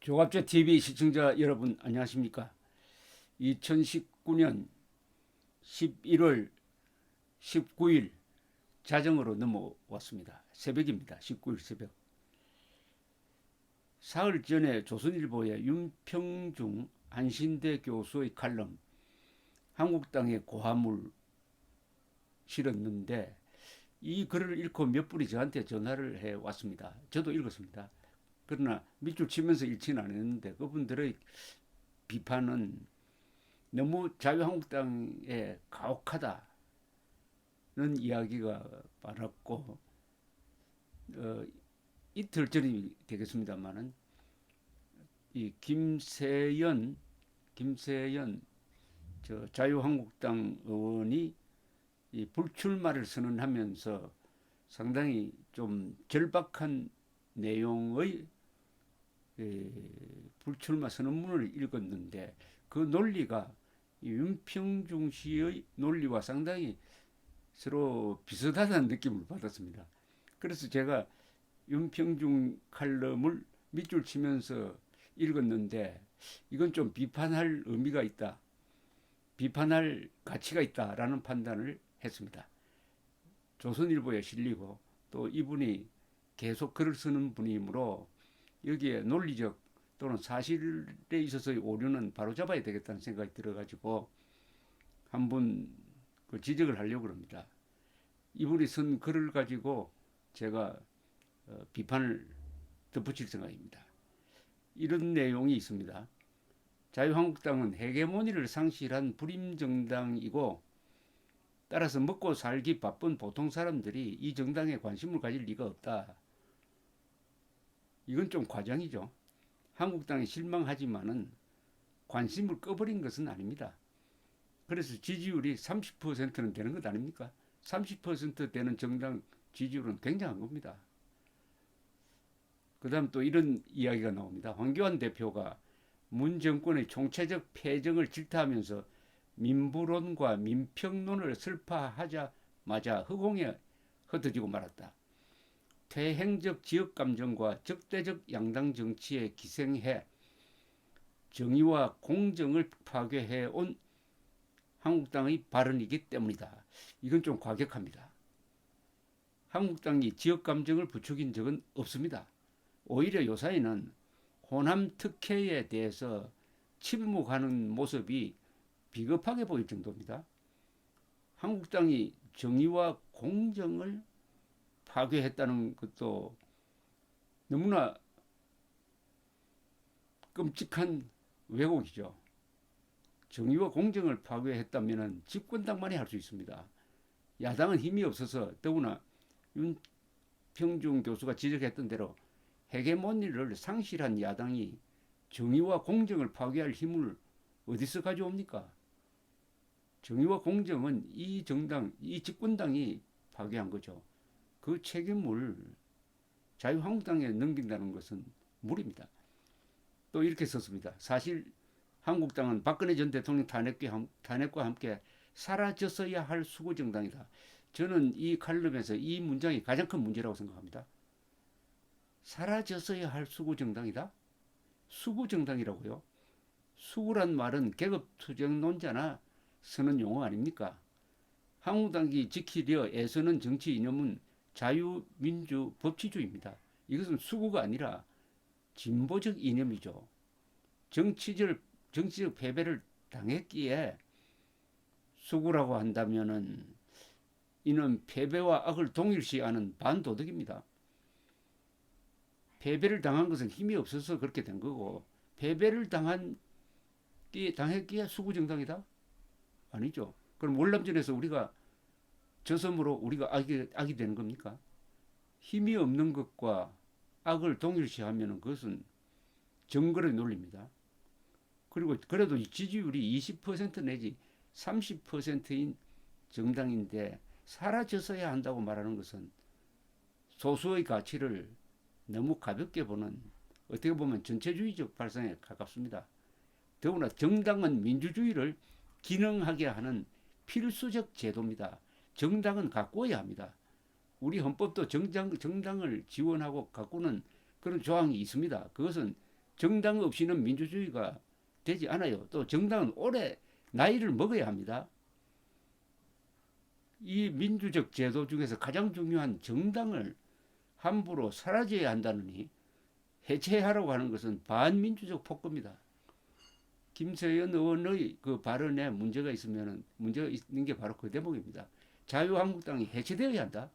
조갑제 TV 시청자 여러분 안녕하십니까? 2019년 11월 19일 자정으로 넘어왔습니다. 새벽입니다. 19일 새벽. 사흘 전에 조선일보의 윤평중 한신대 교수의 칼럼 한국당의 고함을 실었는데 이 글을 읽고 몇 분이 저한테 전화를 해 왔습니다. 저도 읽었습니다. 그러나 밑줄 치면서 읽지는 않았는데 그분들의 비판은 너무 자유한국당에 가혹하다는 이야기가 많았고 이틀 전이 되겠습니다만은 이 김세연 저 자유한국당 의원이 이 불출마를 선언하면서 상당히 좀 절박한 내용의 불출마 선언문을 읽었는데 그 논리가 윤평중 씨의 논리와 상당히 서로 비슷하다는 느낌을 받았습니다. 그래서 제가 윤평중 칼럼을 밑줄 치면서 읽었는데 이건 좀 비판할 의미가 있다. 비판할 가치가 있다라는 판단을 했습니다. 조선일보에 실리고 또 이분이 계속 글을 쓰는 분이므로 여기에 논리적 또는 사실에 있어서의 오류는 바로잡아야 되겠다는 생각이 들어가지고 한번 그 지적을 하려고 합니다. 이분이 쓴 글을 가지고 제가 비판을 덧붙일 생각입니다. 이런 내용이 있습니다. 자유한국당은 헤게모니를 상실한 불임정당이고 따라서 먹고 살기 바쁜 보통 사람들이 이 정당에 관심을 가질 리가 없다. 이건 좀 과장이죠. 한국당에 실망하지만은 관심을 꺼버린 것은 아닙니다. 그래서 지지율이 30%는 되는 것 아닙니까? 30% 되는 정당 지지율은 굉장한 겁니다. 그 다음 또 이런 이야기가 나옵니다. 황교안 대표가 문 정권의 총체적 패정을 질타하면서 민부론과 민평론을 설파하자마자 허공에 흩어지고 말았다. 퇴행적 지역감정과 적대적 양당 정치에 기생해 정의와 공정을 파괴해온 한국당의 발언이기 때문이다. 이건 좀 과격합니다. 한국당이 지역감정을 부추긴 적은 없습니다. 오히려 요사이는 호남 특혜에 대해서 침묵하는 모습이 비겁하게 보일 정도입니다. 한국당이 정의와 공정을 파괴했다는 것도 너무나 끔찍한 왜곡이죠. 정의와 공정을 파괴했다면 집권당만이 할 수 있습니다. 야당은 힘이 없어서 더구나 윤평중 교수가 지적했던 대로 헤게모니를 상실한 야당이 정의와 공정을 파괴할 힘을 어디서 가져옵니까? 정의와 공정은 이 정당, 이 집권당이 파괴한 거죠. 그 책임을 자유한국당에 넘긴다는 것은 무리입니다. 또 이렇게 썼습니다. 사실 한국당은 박근혜 전 대통령 탄핵과 함께 사라졌어야 할 수구정당이다. 저는 이 칼럼에서 이 문장이 가장 큰 문제라고 생각합니다. 사라졌어야 할 수구정당이다? 수구정당이라고요? 수구란 말은 계급투쟁론자나 쓰는 용어 아닙니까? 한국당이 지키려 애쓰는 정치 이념은 자유민주 법치주의입니다. 이것은 수구가 아니라 진보적 이념이죠. 정치적 패배를 당했기에 수구라고 한다면은 이는 패배와 악을 동일시하는 반도덕입니다. 패배를 당한 것은 힘이 없어서 그렇게 된 거고 패배를 당했기에 수구정당이다? 아니죠. 그럼 월남전에서 우리가 저섬으로 우리가 악이 되는 겁니까? 힘이 없는 것과 악을 동일시하면 그것은 정글의 논리입니다. 그리고 그래도 지지율이 20% 내지 30%인 정당인데 사라졌어야 한다고 말하는 것은 소수의 가치를 너무 가볍게 보는 어떻게 보면 전체주의적 발상에 가깝습니다. 더구나 정당은 민주주의를 기능하게 하는 필수적 제도입니다. 정당은 가꾸어야 합니다. 우리 헌법도 정당을 지원하고 가꾸는 그런 조항이 있습니다. 그것은 정당 없이는 민주주의가 되지 않아요. 또 정당은 오래 나이를 먹어야 합니다. 이 민주적 제도 중에서 가장 중요한 정당을 함부로 사라져야 한다느니 해체하라고 하는 것은 반민주적 폭거입니다. 김세연 의원의 그 발언에 문제가 있는 게 바로 그 대목입니다. 자유한국당이 해체되어야 한다.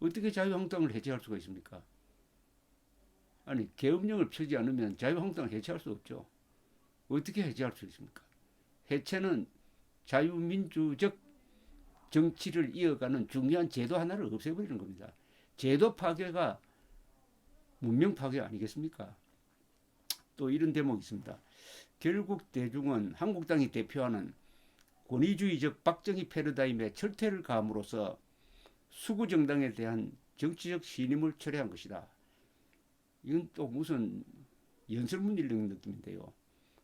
어떻게 자유한국당을 해체할 수가 있습니까? 아니, 계엄령을 펴지 않으면 자유한국당을 해체할 수 없죠. 어떻게 해체할 수 있습니까? 해체는 자유민주적 정치를 이어가는 중요한 제도 하나를 없애버리는 겁니다. 제도 파괴가 문명 파괴 아니겠습니까? 또 이런 대목이 있습니다. 결국 대중은 한국당이 대표하는 권위주의적 박정희 패러다임의 철퇴를 가함으로써 수구 정당에 대한 정치적 신임을 철회한 것이다. 이건 또 무슨 연설문 읽는 느낌인데요.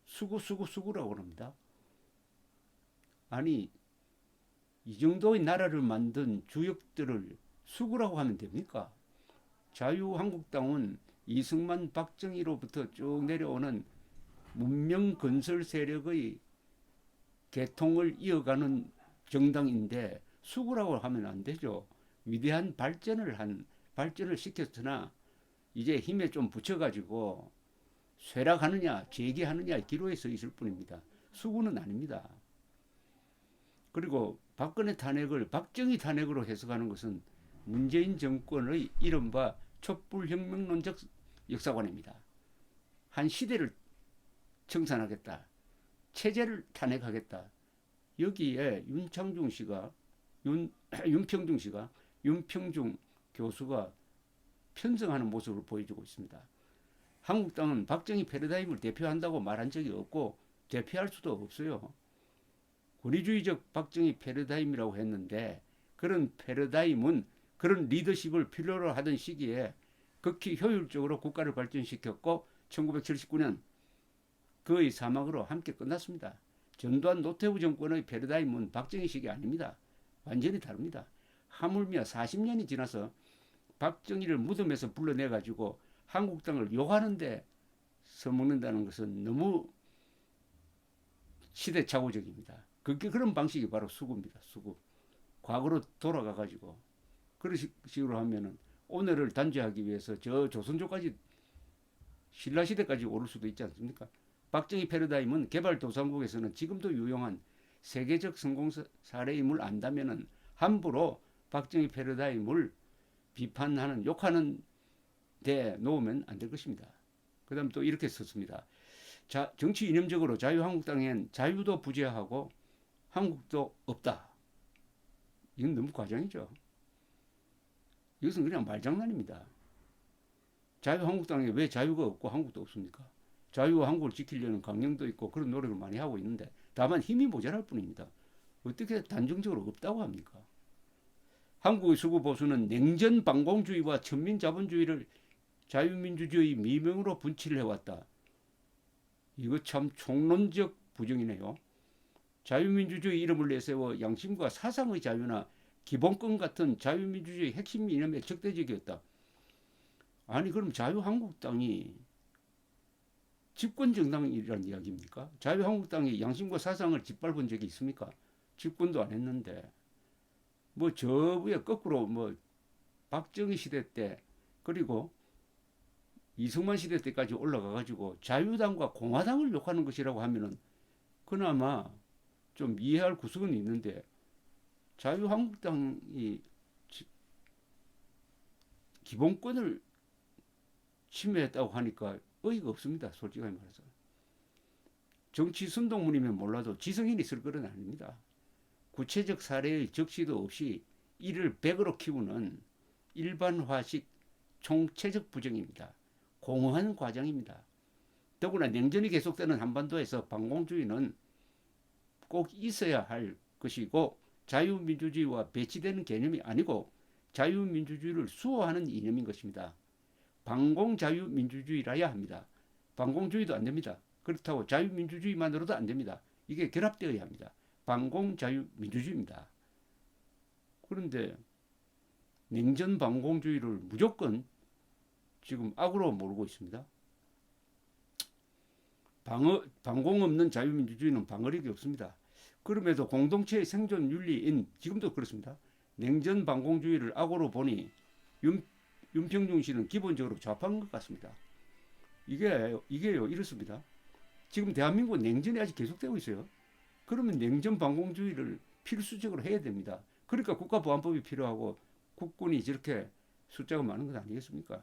수구라고 합니다. 아니, 이 정도의 나라를 만든 주역들을 수구라고 하면 됩니까? 자유한국당은 이승만 박정희로부터 쭉 내려오는 문명 건설 세력의 계통을 이어가는 정당인데 수구라고 하면 안 되죠. 위대한 발전을 시켰으나 이제 힘에 좀 붙여가지고 쇠락하느냐 재기하느냐의 기로에 서 있을 뿐입니다. 수구는 아닙니다. 그리고 박근혜 탄핵을 박정희 탄핵으로 해석하는 것은 문재인 정권의 이른바 촛불혁명론적 역사관입니다. 한 시대를 청산하겠다. 체제를 탄핵하겠다. 여기에 윤평중 교수가 편성하는 모습을 보여주고 있습니다. 한국당은 박정희 패러다임을 대표한다고 말한 적이 없고 대표할 수도 없어요. 권위주의적 박정희 패러다임이라고 했는데 그런 패러다임은 그런 리더십을 필요로 하던 시기에 극히 효율적으로 국가를 발전시켰고 1979년 그의 사망으로 함께 끝났습니다. 전두환 노태우 정권의 패러다임은 박정희식이 아닙니다. 완전히 다릅니다. 하물며 40년이 지나서 박정희를 무덤에서 불러내가지고 한국당을 욕하는데 써먹는다는 것은 너무 시대착오적입니다. 그런 방식이 바로 수구입니다. 수구. 과거로 돌아가가지고 그런 식으로 하면은 오늘을 단죄하기 위해서 저 조선조까지 신라시대까지 오를 수도 있지 않습니까? 박정희 패러다임은 개발도상국에서는 지금도 유용한 세계적 성공 사례임을 안다면은 함부로 박정희 패러다임을 비판하는 욕하는 데 놓으면 안 될 것입니다. 그 다음 또 이렇게 썼습니다. 정치 이념적으로 자유한국당엔 자유도 부재하고 한국도 없다. 이건 너무 과장이죠. 이것은 그냥 말장난입니다. 자유한국당에 왜 자유가 없고 한국도 없습니까? 자유와 한국을 지키려는 강령도 있고 그런 노력을 많이 하고 있는데 다만 힘이 모자랄 뿐입니다. 어떻게 단정적으로 없다고 합니까? 한국의 수구 보수는 냉전 반공주의와 천민자본주의를 자유민주주의 미명으로 분치를 해왔다. 이거 참 총론적 부정이네요. 자유민주주의 이름을 내세워 양심과 사상의 자유나 기본권 같은 자유민주주의 핵심 이념에 적대적이었다. 아니 그럼 자유한국당이 집권정당이라는 이야기입니까? 자유한국당이 양심과 사상을 짓밟은 적이 있습니까? 집권도 안 했는데 뭐 저 위에 거꾸로 뭐 박정희 시대 때 그리고 이승만 시대 때까지 올라가가지고 자유당과 공화당을 욕하는 것이라고 하면은 그나마 좀 이해할 구석은 있는데 자유한국당이 기본권을 침해했다고 하니까 어이가 없습니다. 솔직하게 말해서. 정치 선동문이면 몰라도 지성인이 쓸 것은 아닙니다. 구체적 사례의 적시도 없이 이를 100으로 키우는 일반화식 총체적 부정입니다. 공허한 과정입니다. 더구나 냉전이 계속되는 한반도에서 반공주의는 꼭 있어야 할 것이고 자유민주주의와 배치되는 개념이 아니고 자유민주주의를 수호하는 이념인 것입니다. 반공자유민주주의라야 합니다. 반공주의도 안 됩니다. 그렇다고 자유민주주의만으로도 안 됩니다. 이게 결합되어야 합니다. 반공자유민주주의입니다. 그런데 냉전 반공주의를 무조건 지금 악으로 몰고 있습니다. 방공 없는 자유민주주의는 방어력이 없습니다. 그럼에도 공동체의 생존 윤리인 지금도 그렇습니다. 냉전 방공주의를 악으로 보니 윤평중 씨는 기본적으로 좌파인 것 같습니다. 이게요 이렇습니다. 지금 대한민국 냉전이 아직 계속되고 있어요. 그러면 냉전 방공주의를 필수적으로 해야 됩니다. 그러니까 국가보안법이 필요하고 국군이 저렇게 숫자가 많은 것 아니겠습니까?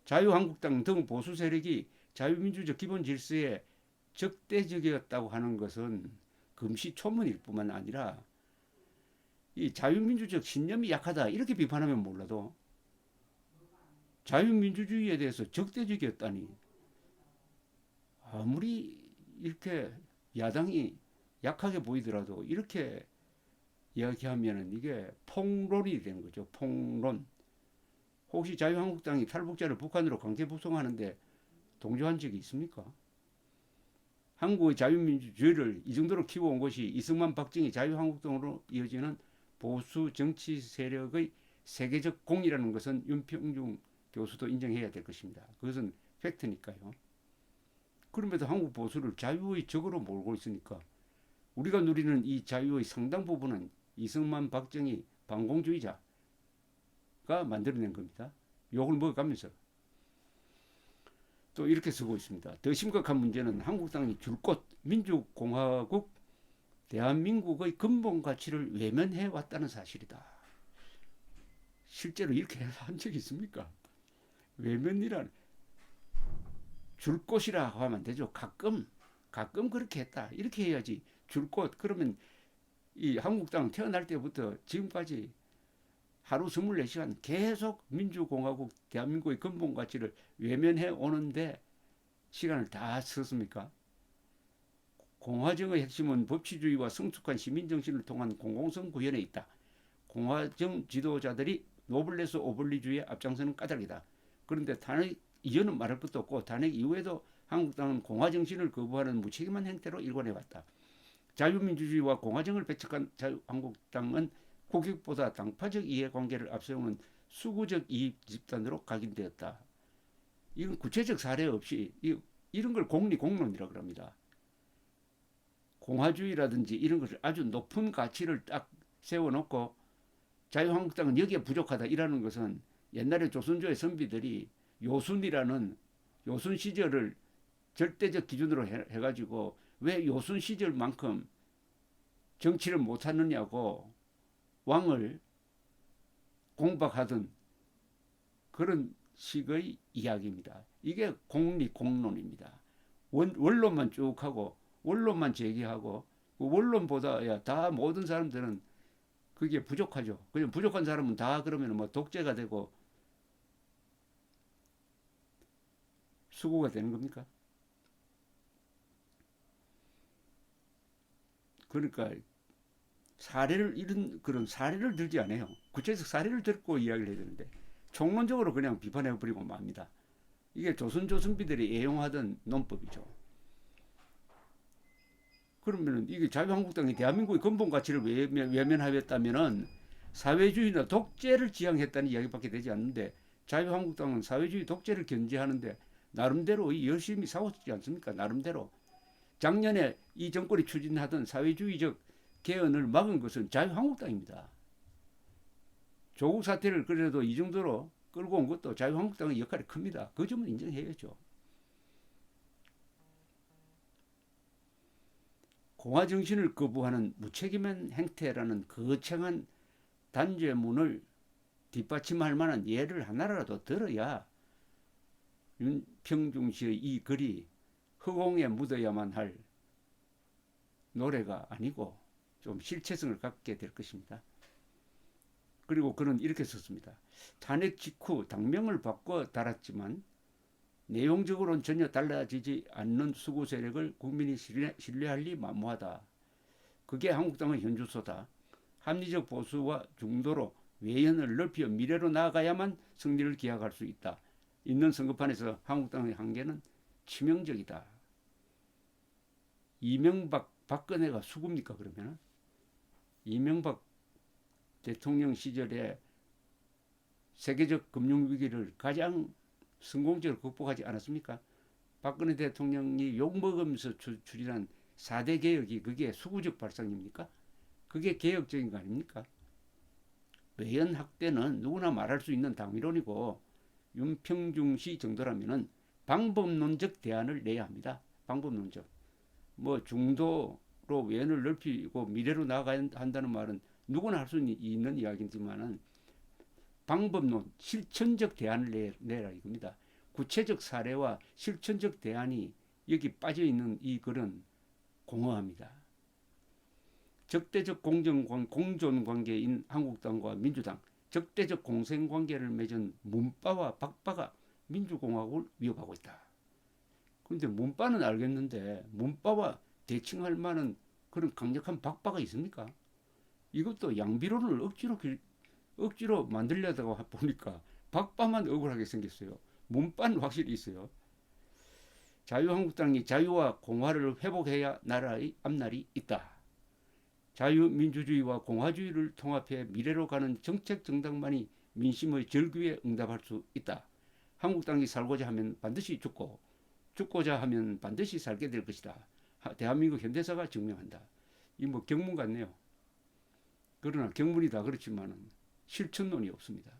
자유한국당 등 보수 세력이 자유민주적 기본 질서에 적대적이었다고 하는 것은 금시초문일 뿐만 아니라 이 자유민주적 신념이 약하다 이렇게 비판하면 몰라도 자유민주주의에 대해서 적대적이었다니 아무리 이렇게 야당이 약하게 보이더라도 이렇게 이야기하면 이게 폭론이 되는 거죠. 폭론. 혹시 자유한국당이 탈북자를 북한으로 강제 북송하는데 동조한 적이 있습니까? 한국의 자유민주주의를 이 정도로 키워온 것이 이승만 박정희 자유한국당으로 이어지는 보수 정치 세력의 세계적 공이라는 것은 윤평중 교수도 인정해야 될 것입니다. 그것은 팩트니까요. 그럼에도 한국 보수를 자유의 적으로 몰고 있으니까 우리가 누리는 이 자유의 상당 부분은 이승만 박정희 반공주의자가 만들어낸 겁니다. 욕을 먹어가면서 또 이렇게 쓰고 있습니다. 더 심각한 문제는 한국당이 줄곧 민주공화국 대한민국의 근본 가치를 외면해 왔다는 사실이다. 실제로 이렇게 한 적이 있습니까? 외면이란 줄것이라고 하면 안 되죠. 가끔 그렇게 했다. 이렇게 해야지. 줄것 그러면 이 한국당 태어날 때부터 지금까지 하루 24시간 계속 민주공화국 대한민국의 근본 가치를 외면해 오는데 시간을 다 썼습니까? 공화정의 핵심은 법치주의와 성숙한 시민정신을 통한 공공성 구현에 있다. 공화정 지도자들이 노블레스 오블리주의에 앞장서는 까닭이다. 그런데 탄핵 이전은 말할 것도 없고 탄핵 이후에도 한국당은 공화정신을 거부하는 무책임한 행태로 일관해왔다. 자유민주주의와 공화정을 배척한 자유한국당은 국익보다 당파적 이해관계를 앞세우는 수구적 이익 집단으로 각인되었다. 이건 구체적 사례 없이 이런 걸 공리공론이라고 합니다. 공화주의라든지 이런 것을 아주 높은 가치를 딱 세워놓고 자유한국당은 여기에 부족하다 이라는 것은 옛날에 조선조의 선비들이 요순이라는 요순 시절을 절대적 기준으로 해가지고 왜 요순 시절만큼 정치를 못하느냐고 왕을 공박하던 그런 식의 이야기입니다. 이게 공리공론입니다. 원론만 쭉 하고 원론만 제기하고 그 원론보다 다 모든 사람들은 그게 부족하죠. 그냥 부족한 사람은 다 그러면 뭐 독재가 되고 수구가 되는 겁니까? 그러니까 이런 그런 사례를 들지 않아요. 구체적 사례를 듣고 이야기를 해야 되는데 총론적으로 그냥 비판해버리고 맙니다. 이게 조선비들이 애용하던 논법이죠. 그러면 이게 자유한국당이 대한민국의 근본 가치를 외면하였다면은 사회주의나 독재를 지향했다는 이야기밖에 되지 않는데 자유한국당은 사회주의 독재를 견제하는데 나름대로 열심히 싸웠지 않습니까? 나름대로 작년에 이 정권이 추진하던 사회주의적 개헌을 막은 것은 자유한국당입니다. 조국 사태를 그래도 이 정도로 끌고 온 것도 자유한국당의 역할이 큽니다. 그 점은 인정해야죠. 공화정신을 거부하는 무책임한 행태라는 거창한 단죄문을 뒷받침할 만한 예를 하나라도 들어야 윤평중 씨의 이 글이 허공에 묻어야만 할 노래가 아니고 좀 실체성을 갖게 될 것입니다. 그리고 그는 이렇게 썼습니다. 탄핵 직후 당명을 바꿔 달았지만 내용적으로는 전혀 달라지지 않는 수구 세력을 국민이 신뢰할 리 만무하다. 그게 한국당의 현주소다. 합리적 보수와 중도로 외연을 넓혀 미래로 나아가야만 승리를 기약할 수 있다. 있는 선거판에서 한국당의 한계는 치명적이다. 이명박, 박근혜가 수구입니까 그러면? 이명박 대통령 시절에 세계적 금융위기를 가장 성공적으로 극복하지 않았습니까? 박근혜 대통령이 욕먹으면서 추진한 4대 개혁이 그게 수구적 발상입니까? 그게 개혁적인 거 아닙니까? 외연 학대는 누구나 말할 수 있는 당위론이고 윤평중 씨 정도라면은 방법론적 대안을 내야 합니다. 방법론적. 뭐 중도로 외연을 넓히고 미래로 나아가야 한다는 말은 누구나 할 수 있는 이야기지만은 방법론, 실천적 대안을 내라 이겁니다. 구체적 사례와 실천적 대안이 여기 빠져 있는 이 글은 공허합니다. 적대적 공존관계인 한국당과 민주당, 적대적 공생관계를 맺은 문바와 박바가 민주공화국을 위협하고 있다. 그런데 문바는 알겠는데 문바와 대칭할 만한 그런 강력한 박바가 있습니까? 이것도 양비론을 억지로 만들려다가 보니까 박바만 억울하게 생겼어요. 문바는 확실히 있어요. 자유한국당이 자유와 공화를 회복해야 나라의 앞날이 있다. 자유민주주의와 공화주의를 통합해 미래로 가는 정책 정당만이 민심의 절규에 응답할 수 있다. 한국당이 살고자 하면 반드시 죽고 죽고자 하면 반드시 살게 될 것이다. 대한민국 현대사가 증명한다. 이 뭐 경문 같네요. 그러나 경문이다 그렇지만은 실천론이 없습니다.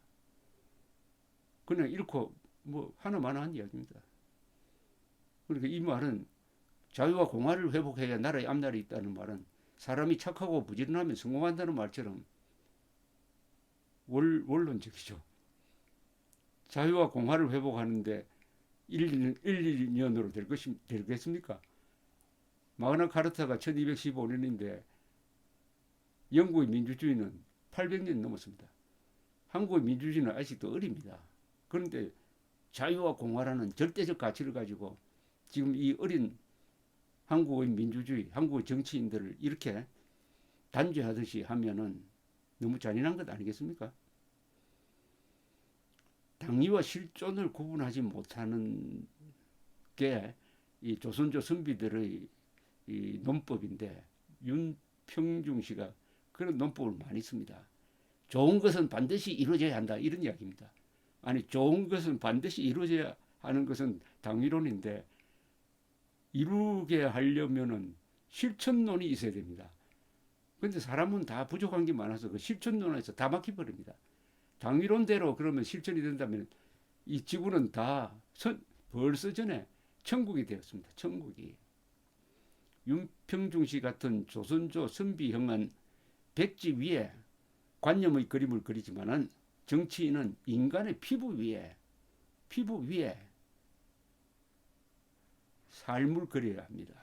그냥 잃고 뭐 하나마나한 이야기입니다. 그러니까 이 말은 자유와 공화를 회복해야 나라의 앞날이 있다는 말은 사람이 착하고 부지런하면 성공한다는 말처럼 원론적이죠. 자유와 공화를 회복하는데 1, 2년으로 되겠습니까? 마그나 카르타가 1215년인데 영국의 민주주의는 800년 넘었습니다. 한국의 민주주의는 아직도 어립니다. 그런데 자유와 공화라는 절대적 가치를 가지고 지금 이 어린 한국의 민주주의, 한국의 정치인들을 이렇게 단죄하듯이 하면은 너무 잔인한 것 아니겠습니까? 당위와 실존을 구분하지 못하는 게 이 조선조 선비들의 이 논법인데 윤평중 씨가 그런 논법을 많이 씁니다. 좋은 것은 반드시 이루어져야 한다 이런 이야기입니다. 아니 좋은 것은 반드시 이루어져야 하는 것은 당위론인데 이루게 하려면은 실천론이 있어야 됩니다. 그런데 사람은 다 부족한 게 많아서 그 실천론에서 다 막혀버립니다. 당위론대로 그러면 실천이 된다면 이 지구는 다 벌써 전에 천국이 되었습니다. 천국이. 윤평중 씨 같은 조선조 선비형은 백지 위에 관념의 그림을 그리지만은 정치인은 인간의 피부 위에 삶을 그려야 합니다.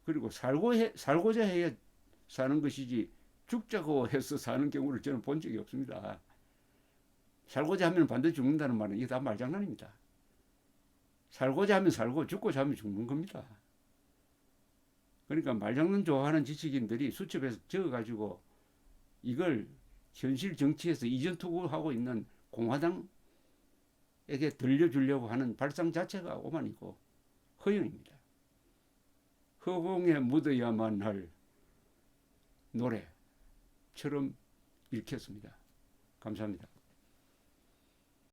그리고 살고자 해야 사는 것이지 죽자고 해서 사는 경우를 저는 본 적이 없습니다. 살고자 하면 반드시 죽는다는 말은 이게 다 말장난입니다. 살고자 하면 살고 죽고자 하면 죽는 겁니다. 그러니까 말장난 좋아하는 지식인들이 수첩에서 적어가지고 이걸 현실 정치에서 이전 투구하고 있는 공화당에게 들려주려고 하는 발상 자체가 오만이고 허영입니다. 허공에 묻어야만 할 노래처럼 읽혔습니다. 감사합니다.